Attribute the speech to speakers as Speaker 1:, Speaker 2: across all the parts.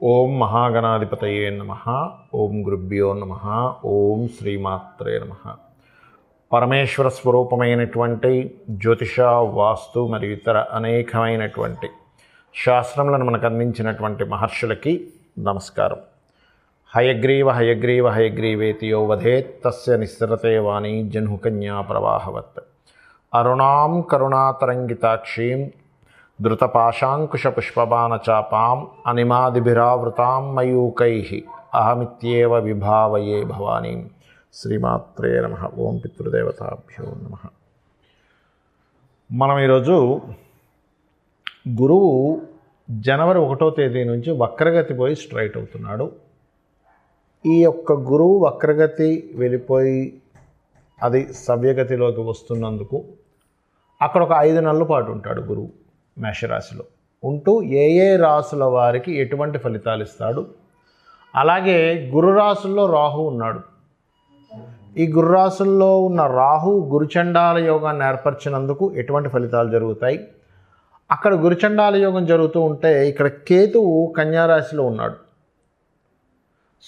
Speaker 1: ఓం మహాగణాధిపతయే నమః. ఓం గురుభ్యో నమః. ఓం శ్రీమాత్రే నమః. పరమేశ్వర స్వరూపమైనటువంటి జ్యోతిష, వాస్తు మరియు ఇతర అనేకమైనటువంటి శాస్త్రములను మనకు అందించినటువంటి మహర్షులకి నమస్కారం. హయగ్రీవ హయగ్రీవ హయగ్రీవేతి యో వదేత్ తస్య నిస్సరతే వాణి జహ్నుకన్యా ప్రవాహవత్. అరుణాం కరుణాతరంగితాక్షీం ధృతపాశాంకుశపుష్పబాణచాపాం అనిమాదిభిరావృతాం మయూకైః అహమిత్యేవ విభావయే భవానీం. శ్రీమాత్రే నమః. ఓం పితృదేవతాభ్యో నమః. మనం ఈరోజు గురువు జనవరి 1వ తేదీ నుంచి వక్రగతి పోయి స్ట్రైట్ అవుతున్నాడు. ఈ యొక్క గురువు వక్రగతి వెళ్ళిపోయి అది సవ్యగతిలోకి వస్తున్నందుకు అక్కడ ఒక 5 నెలల పాటు ఉంటాడు గురువు మేషరాశిలో ఉంటూ ఏ రాశుల వారికి ఎటువంటి ఫలితాలు ఇస్తాడు. అలాగే గురు రాశుల్లో రాహు ఉన్నాడు. ఈ గురు రాశుల్లో ఉన్న రాహు గురుచండాల యోగాన్ని ఏర్పరిచినందుకు ఎటువంటి ఫలితాలు జరుగుతాయి. అక్కడ గురుచండాల యోగం జరుగుతూ ఉంటే ఇక్కడ కేతువు కన్యారాశిలో ఉన్నాడు.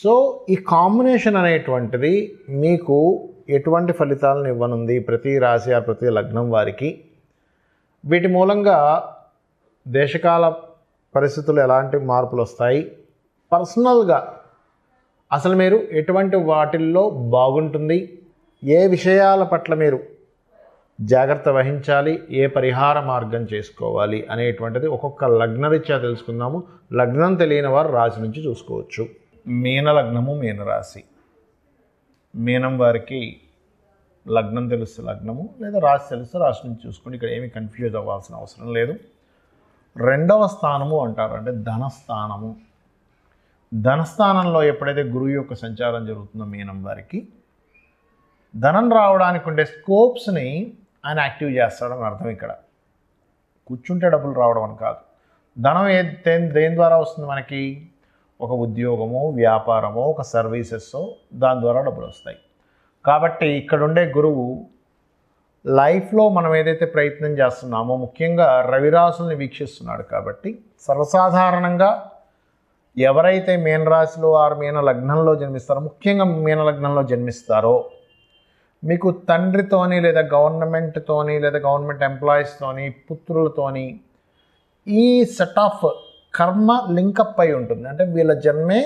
Speaker 1: సో ఈ కాంబినేషన్ అనేటువంటిది మీకు ఎటువంటి ఫలితాలను ఇవ్వనుంది ప్రతి రాశి ప్రతి లగ్నం వారికి. వీటి మూలంగా దేశకాల పరిస్థితులు ఎలాంటి మార్పులు వస్తాయి, పర్సనల్గా అసలు మీరు ఎటువంటి వాటిల్లో బాగుంటుంది, ఏ విషయాల పట్ల మీరు జాగ్రత్త వహించాలి, ఏ పరిహార మార్గం చేసుకోవాలి అనేటువంటిది ఒక్కొక్క లగ్నరీత్యా తెలుసుకుందాము. లగ్నం తెలియని వారు రాశి నుంచి చూసుకోవచ్చు. మీన లగ్నము, మీనరాశి. మీనం వారికి లగ్నం తెలిస్తే లగ్నము, లేదా రాశి తెలిస్తే రాశి నుంచి చూసుకోండి. ఇక్కడ ఏమీ కన్ఫ్యూజ్ అవ్వాల్సిన అవసరం లేదు. 2వ స్థానము అంటారు, అంటే ధనస్థానము. ధనస్థానంలో ఎప్పుడైతే గురువు యొక్క సంచారం జరుగుతుందో మీనం వారికి ధనం రావడానికి ఉండే స్కోప్స్ని ఆయన యాక్టివ్ చేస్తాడని అర్థం. ఇక్కడ కూర్చుంటే డబ్బులు రావడం అని కాదు. ధనం దేని ద్వారా వస్తుంది మనకి? ఒక ఉద్యోగమో, వ్యాపారమో, ఒక సర్వీసెస్సో, దాని ద్వారా డబ్బులు వస్తాయి. కాబట్టి ఇక్కడ ఉండే గురువు లైఫ్లో మనం ఏదైతే ప్రయత్నం చేస్తున్నామో, ముఖ్యంగా రవిరాశుల్ని వీక్షిస్తున్నాడు. కాబట్టి సర్వసాధారణంగా ఎవరైతే మీనరాశిలో మీన లగ్నంలో జన్మిస్తారో, ముఖ్యంగా మీన లగ్నంలో జన్మిస్తారో, మీకు తండ్రితోని లేదా గవర్నమెంట్తోని లేదా గవర్నమెంట్ ఎంప్లాయీస్తోని, పుత్రులతోని ఈ సెట్ ఆఫ్ కర్మ లింకప్ అయి ఉంటుంది. అంటే వీళ్ళ జన్మే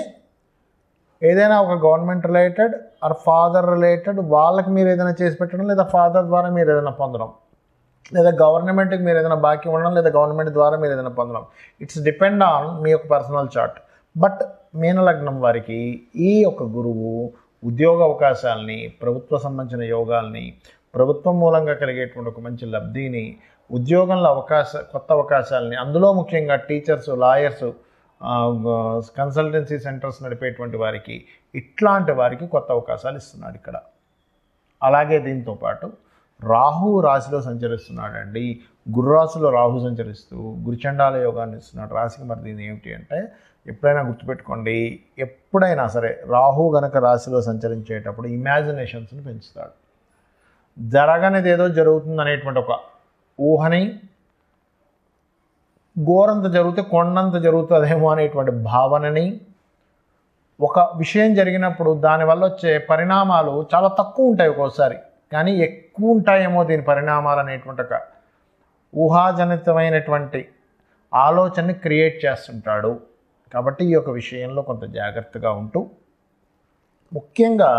Speaker 1: ఏదైనా ఒక government related or father related వాళ్ళకి మీరు ఏదైనా చేసి పెట్టడం, లేదా ఫాదర్ ద్వారా మీరు ఏదైనా పొందడం, లేదా గవర్నమెంట్కి మీరు ఏదైనా బాకీ ఉండడం, లేదా గవర్నమెంట్ ద్వారా మీరు ఏదైనా పొందడం. ఇట్స్ డిపెండ్ ఆన్ మీ యొక్క పర్సనల్ చార్ట్. బట్ మీనలగ్నం వారికి ఈ యొక్క గురువు ఉద్యోగ అవకాశాలని, ప్రభుత్వ సంబంధించిన యోగాల్ని, ప్రభుత్వం మూలంగా కలిగేటువంటి ఒక మంచి లబ్ధిని, ఉద్యోగంలో కొత్త అవకాశాలని, అందులో ముఖ్యంగా టీచర్స్, లాయర్స్, కన్సల్టెన్సీ సెంటర్స్ నడిపేటువంటి వారికి, ఇట్లాంటి వారికి కొత్త అవకాశాలు ఇస్తున్నాడు ఇక్కడ. అలాగే దీంతోపాటు రాహు రాశిలో సంచరిస్తున్నాడండి. గురు రాశిలో రాహు సంచరిస్తూ గురుచండాల యోగాన్ని ఇస్తున్నాడు రాశికి. మరి దీని ఏమిటి అంటే, ఎప్పుడైనా గుర్తుపెట్టుకోండి, ఎప్పుడైనా సరే రాహు గనక రాశిలో సంచరించేటప్పుడు ఇమాజినేషన్స్ని పెంచుతాడు. జరగనిది ఏదో జరుగుతుంది అనేటువంటి ఒక ఊహని, ఘోరంత జరిగితే కొండంత జరుగుతుందేమో అనేటువంటి భావనని, ఒక విషయం జరిగినప్పుడు దానివల్ల వచ్చే పరిణామాలు చాలా తక్కువ ఉంటాయి ఒక్కోసారి, కానీ ఎక్కువ ఉంటాయేమో దీని పరిణామాలు అనేటువంటి ఒక ఊహాజనితమైనటువంటి ఆలోచనని క్రియేట్ చేస్తుంటాడు. కాబట్టి ఈ యొక్క విషయంలో కొంత జాగ్రత్తగా ఉంటూ, ముఖ్యంగా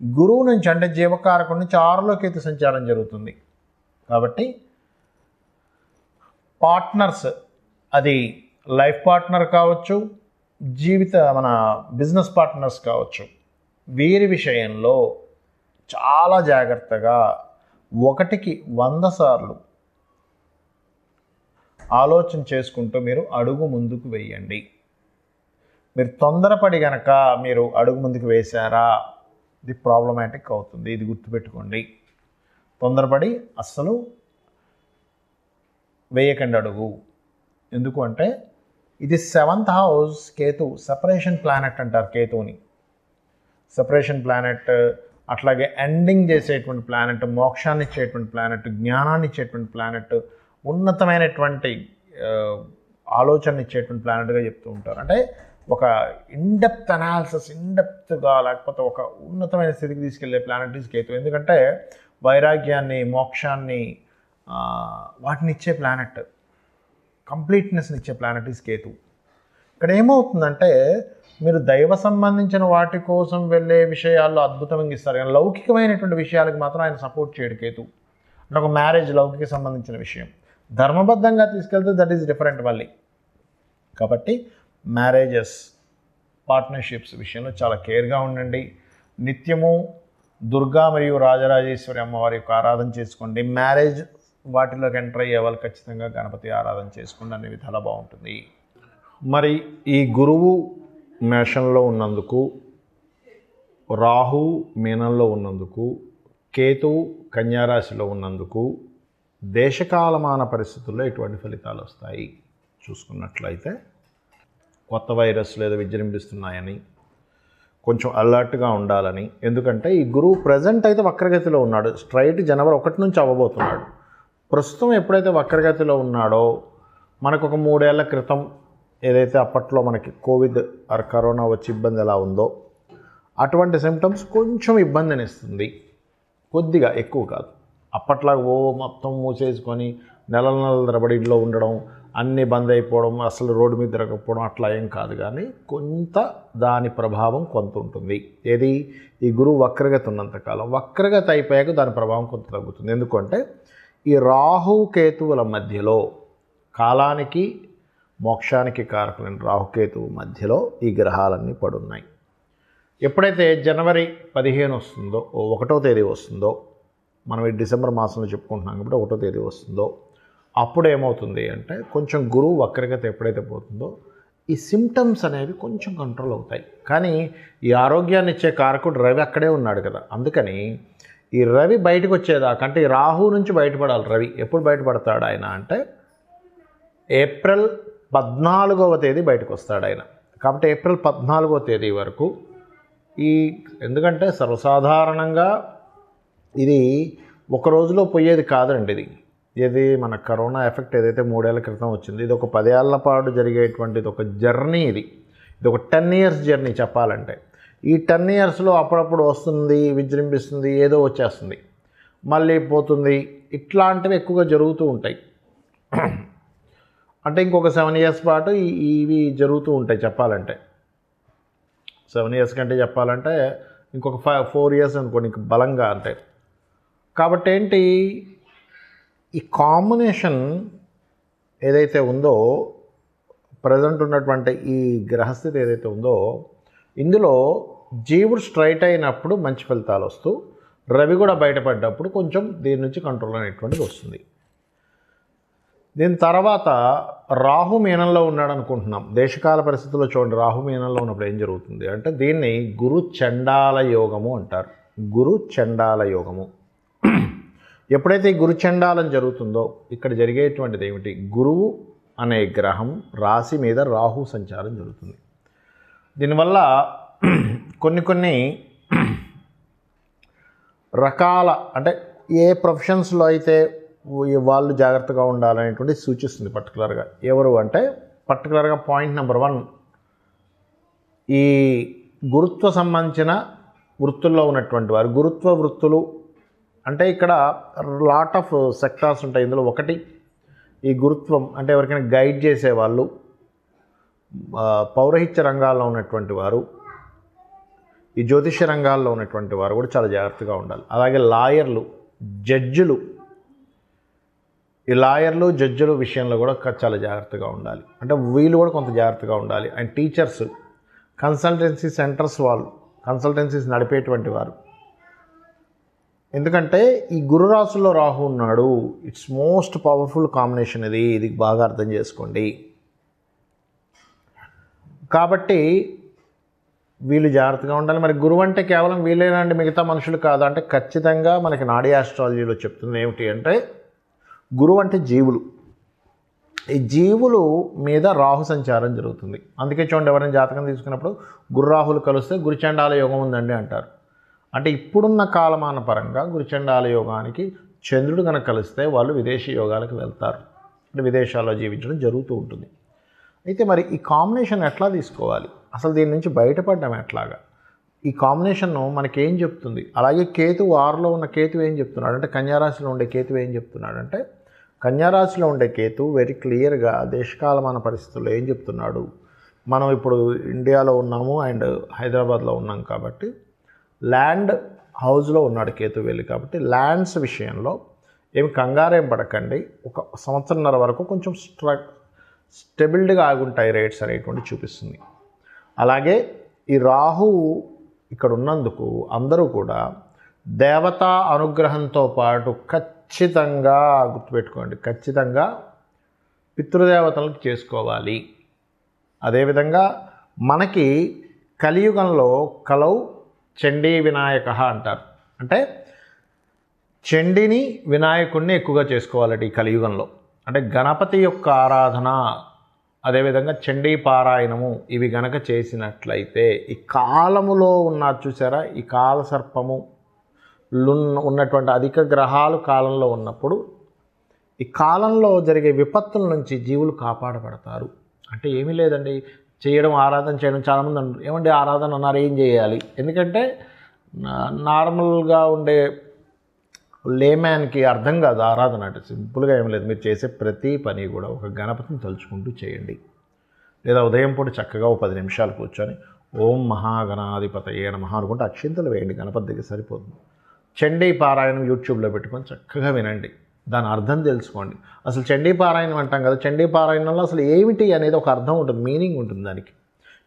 Speaker 1: గురువు నుంచి, అంటే జీవకారకుడి నుంచి 6లోకి అయితే సంచారం జరుగుతుంది. కాబట్టి పార్ట్నర్స్, అది లైఫ్ పార్ట్నర్ కావచ్చు, మన బిజినెస్ పార్ట్నర్స్ కావచ్చు, వీరి విషయంలో చాలా జాగ్రత్తగా 1కి 100 సార్లు ఆలోచన చేసుకుంటూ మీరు అడుగు ముందుకు వేయండి. మీరు తొందరపడి గనక మీరు అడుగు ముందుకు వేశారా, ఇది ప్రాబ్లమాటిక్ అవుతుంది. ఇది గుర్తుపెట్టుకోండి. తొందరపడి అస్సలు వేయకండి అడుగు. ఎందుకు అంటే ఇది 7th house Ketu, separation planet అంటారు కేతువుని. సెపరేషన్ ప్లానెట్, అట్లాగే ఎండింగ్ చేసేటువంటి ప్లానెట్, మోక్షాన్ని ఇచ్చేటువంటి ప్లానెట్, జ్ఞానాన్ని ఇచ్చేటువంటి ప్లానెట్, ఉన్నతమైనటువంటి ఆలోచన ఇచ్చేటువంటి ప్లానెట్గా చెప్తూ ఉంటారు. అంటే ఒక ఇన్డెప్త్ అనాలిసిస్, ఇన్డెప్త్గా లేకపోతే ఒక ఉన్నతమైన స్థితికి తీసుకెళ్లే ప్లానెట్ ఈజ్ కేతు. ఎందుకంటే వైరాగ్యాన్ని, మోక్షాన్ని, వాటిని ఇచ్చే ప్లానెట్, కంప్లీట్నెస్ని ఇచ్చే ప్లానెట్ ఈజ్ కేతు. ఇక్కడ ఏమవుతుందంటే మీరు దైవ సంబంధించిన వాటి కోసం వెళ్ళే విషయాల్లో అద్భుతంగా ఇస్తారు, కానీ లౌకికమైనటువంటి విషయాలకు మాత్రం ఆయన సపోర్ట్ చేయడు కేతు. అంటే ఒక మ్యారేజ్ లౌకిక సంబంధించిన విషయం, ధర్మబద్ధంగా తీసుకెళ్తే దట్ ఈస్ డిఫరెంట్ మళ్ళీ. కాబట్టి మ్యారేజెస్, పార్ట్నర్షిప్స్ విషయంలో చాలా కేర్గా ఉండండి. నిత్యము దుర్గా మరియు రాజరాజేశ్వరి అమ్మవారి యొక్క ఆరాధన చేసుకోండి. మ్యారేజ్ వాటిలోకి ఎంటర్ అయ్యే వాళ్ళు ఖచ్చితంగా గణపతి ఆరాధన చేసుకోండి, అన్ని విధాలా బాగుంటుంది. మరి ఈ గురువు మేషంలో ఉన్నందుకు, రాహు మీనంలో ఉన్నందుకు, కేతువు కన్యారాశిలో ఉన్నందుకు దేశకాలమాన పరిస్థితుల్లో ఎటువంటి ఫలితాలు వస్తాయి చూసుకున్నట్లయితే, కొత్త వైరస్లు ఏదో విజృంభిస్తున్నాయని కొంచెం అలర్ట్గా ఉండాలని. ఎందుకంటే ఈ గురువు ప్రజెంట్ అయితే వక్రగతిలో ఉన్నాడు, స్ట్రైట్ జనవరి 1 నుంచి అవ్వబోతున్నాడు. ప్రస్తుతం ఎప్పుడైతే వక్రగతిలో ఉన్నాడో, మనకు ఒక 3 ఏళ్ల క్రితం ఏదైతే అప్పట్లో మనకి కోవిడ్ ఆర్ కరోనా వచ్చి ఇబ్బంది ఎలా ఉందో అటువంటి సిమ్టమ్స్ కొంచెం ఇబ్బందిని ఇస్తుంది, కొద్దిగా, ఎక్కువ కాదు. అప్పట్లాగా మొత్తం మూసేసుకొని నెలల తరబడి ఇంట్లో ఉండడం, అన్నీ బంద్ అయిపోవడం, అసలు రోడ్డు మీద తిరగకపోవడం అట్లా ఏం కాదు, కానీ కొంత దాని ప్రభావం కొంత ఉంటుంది. ఏది, ఈ గురువు వక్రగతి ఉన్నంతకాలం. వక్రగతి అయిపోయాక దాని ప్రభావం కొంత తగ్గుతుంది. ఎందుకంటే ఈ రాహు కేతువుల మధ్యలో, కాలానికి మోక్షానికి కారకులైన రాహుకేతువు మధ్యలో ఈ గ్రహాలన్నీ పడున్నాయి. ఎప్పుడైతే జనవరి 15 వస్తుందో, 1వ తేదీ వస్తుందో, మనం ఈ డిసెంబర్ మాసంలో చెప్పుకుంటున్నాం కాబట్టి 1వ తేదీ వస్తుందో, అప్పుడు ఏమవుతుంది అంటే కొంచెం గురువు వక్రగతి ఎప్పుడైతే పోతుందో ఈ సిమ్టమ్స్ అనేవి కొంచెం కంట్రోల్ అవుతాయి. కానీ ఈ ఆరోగ్యాన్ని ఇచ్చే కారకుడు రవి అక్కడే ఉన్నాడు కదా, అందుకని ఈ రవి బయటకు వచ్చేదాకా, అంటే ఈ రాహు నుంచి బయటపడాలి రవి. ఎప్పుడు బయటపడతాడు ఆయన అంటే ఏప్రిల్ 14వ తేదీ బయటకు వస్తాడు ఆయన. కాబట్టి ఏప్రిల్ 14వ తేదీ వరకు ఎందుకంటే సర్వసాధారణంగా ఇది ఒక రోజులో పోయేది కాదండి. ఇది మన కరోనా ఎఫెక్ట్ ఏదైతే 3 ఏళ్ల క్రితం వచ్చింది, ఇది ఒక 10 ఏళ్ల పాటు జరిగేటువంటిది ఒక జర్నీ. ఇది ఒక 10 ఇయర్స్ జర్నీ చెప్పాలంటే. ఈ 10 ఇయర్స్లో అప్పుడప్పుడు వస్తుంది, విజృంభిస్తుంది, ఏదో వచ్చేస్తుంది, మళ్ళీ పోతుంది, ఇట్లాంటివి ఎక్కువగా జరుగుతూ ఉంటాయి. అంటే ఇంకొక 7 ఇయర్స్ పాటు ఇవి జరుగుతూ ఉంటాయి చెప్పాలంటే. 7 ఇయర్స్ కంటే చెప్పాలంటే ఇంకొక 4 ఇయర్స్ అనుకోండి ఇంక బలంగా అంటే. కాబట్టి ఏంటి, ఈ కాంబినేషన్ ఏదైతే ఉందో, ప్రజెంట్ ఉన్నటువంటి ఈ గ్రహస్థితి ఏదైతే ఉందో, ఇందులో జీవుడు స్ట్రైట్ అయినప్పుడు మంచి ఫలితాలు వస్తూ, రవి కూడా బయటపడ్డప్పుడు కొంచెం దీని నుంచి కంట్రోల్ అనేటువంటిది వస్తుంది. దీని తర్వాత రాహు మీనంలో ఉన్నాడు అనుకుంటున్నాం. దేశకాల పరిస్థితుల్లో చూడండి, రాహు మీనంలో ఉన్నప్పుడు ఏం జరుగుతుంది అంటే దీన్ని గురు చండాల యోగము అంటారు. గురు చండాల యోగము. ఎప్పుడైతే ఈ గురు చండాలం జరుగుతుందో ఇక్కడ జరిగేటువంటిది ఏమిటి, గురువు అనే గ్రహం రాశి మీద రాహు సంచారం జరుగుతుంది. దీనివల్ల కొన్ని రకాల, అంటే ఏ ప్రొఫెషన్స్లో అయితే వాళ్ళు జాగ్రత్తగా ఉండాలనేటువంటి సూచిస్తుంది పర్టికులర్గా. ఎవరు అంటే పర్టికులర్గా పాయింట్ నెంబర్ 1, ఈ గురుత్వ సంబంధించిన వృత్తుల్లో ఉన్నటువంటి వారు. గురుత్వ వృత్తులు అంటే ఇక్కడ లాట్ ఆఫ్ సెక్టార్స్ ఉంటాయి. ఇందులో ఒకటి ఈ గురుత్వం అంటే ఎవరికైనా గైడ్ చేసేవాళ్ళు, పౌరహిత్య రంగాల్లో ఉన్నటువంటి వారు, ఈ జ్యోతిష్య రంగాల్లో ఉన్నటువంటి వారు కూడా చాలా జాగ్రత్తగా ఉండాలి. అలాగే లాయర్లు, జడ్జిలు, ఈ లాయర్లు జడ్జిల విషయంలో కూడా చాలా జాగ్రత్తగా ఉండాలి. అంటే వీళ్ళు కూడా కొంత జాగ్రత్తగా ఉండాలి. అండ్ టీచర్స్, కన్సల్టెన్సీ సెంటర్స్ వాళ్ళు, కన్సల్టెన్సీస్ నడిపేటువంటి వారు. ఎందుకంటే ఈ గురు రాశుల్లో రాహు ఉన్నాడు. ఇట్స్ మోస్ట్ పవర్ఫుల్ కాంబినేషన్ ఇది బాగా అర్థం చేసుకోండి. కాబట్టి వీళ్ళు జాగ్రత్తగా ఉండాలి. మరి గురువు అంటే కేవలం వీళ్ళేనండి, మిగతా మనుషులు కాదు అంటే ఖచ్చితంగా మనకి నాడీ ఆస్ట్రాలజీలో చెప్తుంది ఏమిటి అంటే గురువు అంటే జీవులు. ఈ జీవులు మీద రాహు సంచారం జరుగుతుంది. అందుకే చూడండి, ఎవరైనా జాతకం తీసుకున్నప్పుడు గురురాహులు కలిస్తే గురుచండాల యోగం ఉందండి అంటారు. అంటే ఇప్పుడున్న కాలమాన పరంగా గురుచండాల యోగానికి చంద్రుడు కనుక కలిస్తే వాళ్ళు విదేశీ యోగాలకు వెళ్తారు, అంటే విదేశాల్లో జీవించడం జరుగుతూ ఉంటుంది. అయితే మరి ఈ కాంబినేషన్ ఎట్లా తీసుకోవాలి అసలు దీని నుంచి బయటపడ్డం ఎట్లాగా? ఈ కాంబినేషన్ మనకేం చెప్తుంది? అలాగే కేతు 6లో ఉన్న కేతు ఏం చెప్తున్నాడు అంటే, కన్యారాశిలో ఉండే కేతు ఏం చెప్తున్నాడంటే, కన్యారాశిలో ఉండే కేతు వెరీ క్లియర్గా దేశకాలమాన పరిస్థితుల్లో ఏం చెప్తున్నాడు? మనం ఇప్పుడు ఇండియాలో ఉన్నాము అండ్ హైదరాబాద్లో ఉన్నాం కాబట్టి ల్యాండ్ హౌస్లో ఉన్నాడు కేతు వెళ్ళి, కాబట్టి ల్యాండ్స్ విషయంలో ఏమి కంగారేం పడకండి. ఒక సంవత్సరంన్నర వరకు కొంచెం స్టెబిలిటీగా ఆగుంటాయి రేట్స్ అనేటువంటి చూపిస్తుంది. అలాగే ఈ రాహువు ఇక్కడ ఉన్నందుకు అందరూ కూడా దేవతా అనుగ్రహంతో పాటు ఖచ్చితంగా గుర్తుపెట్టుకోండి, ఖచ్చితంగా పితృదేవతలకు చేసుకోవాలి. అదేవిధంగా మనకి కలియుగంలో కలౌ చండీ వినాయక అంటారు. అంటే చండీని వినాయకుడిని ఎక్కువగా చేసుకోవాలట ఈ కలియుగంలో. అంటే గణపతి యొక్క ఆరాధన, అదేవిధంగా చండీ పారాయణము ఇవి గనక చేసినట్లయితే ఈ కాలములో ఉన్న చూసారా, ఈ కాలసర్పము ఉన్నటువంటి అధిక గ్రహాలు కాలంలో ఉన్నప్పుడు ఈ కాలంలో జరిగే విపత్తుల నుంచి జీవులు కాపాడబడతారు. అంటే ఏమీ లేదండి, చేయడం ఆరాధన చేయడం. చాలామంది అంటారు ఏమంటే ఆరాధన అన్నారు, ఏం చేయాలి? ఎందుకంటే నార్మల్గా ఉండే లేమ్యాన్కి అర్థం కాదు ఆరాధన అంటే. సింపుల్గా ఏం లేదు, మీరు చేసే ప్రతి పని కూడా ఒక గణపతిని తలుచుకుంటూ చేయండి. లేదా ఉదయం పూట చక్కగా 10 నిమిషాలు కూర్చొని ఓం మహాగణాధిపతయే నమః అనుకుంటే అక్షింతలు వేయండి, గణపతి దగ్గర సరిపోతుంది. చండీ పారాయణం యూట్యూబ్లో పెట్టుకొని చక్కగా వినండి, దాని అర్థం తెలుసుకోండి. అసలు చండీ పారాయణం అంటాం కదా, చండీ పారాయణంలో అసలు ఏమిటి అనేది ఒక అర్థం ఉంటుంది, మీనింగ్ ఉంటుంది దానికి.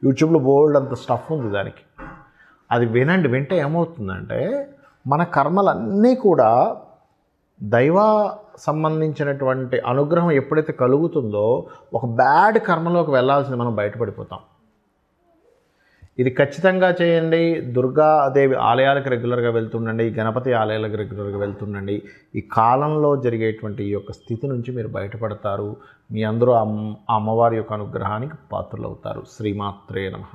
Speaker 1: యూట్యూబ్లో బోల్డ్ అంత స్టఫ్ ఉంది దానికి. అది వినండి. వింటే ఏమవుతుందంటే మన కర్మలన్నీ కూడా దైవ సంబంధించినటువంటి అనుగ్రహం ఎప్పుడైతే కలుగుతుందో ఒక బ్యాడ్ కర్మలోకి వెళ్ళాల్సింది మనం బయటపడిపోతాం. ఇది ఖచ్చితంగా చేయండి. దుర్గాదేవి ఆలయాలకు రెగ్యులర్గా వెళ్తుండండి, గణపతి ఆలయాలకు రెగ్యులర్గా వెళ్తుండండి. ఈ కాలంలో జరిగేటువంటి ఈ యొక్క స్థితి నుంచి మీరు బయటపడతారు. మీ అందరూ అమ్మవారి యొక్క అనుగ్రహానికి పాత్రలవుతారు. శ్రీమాత్రే నమః.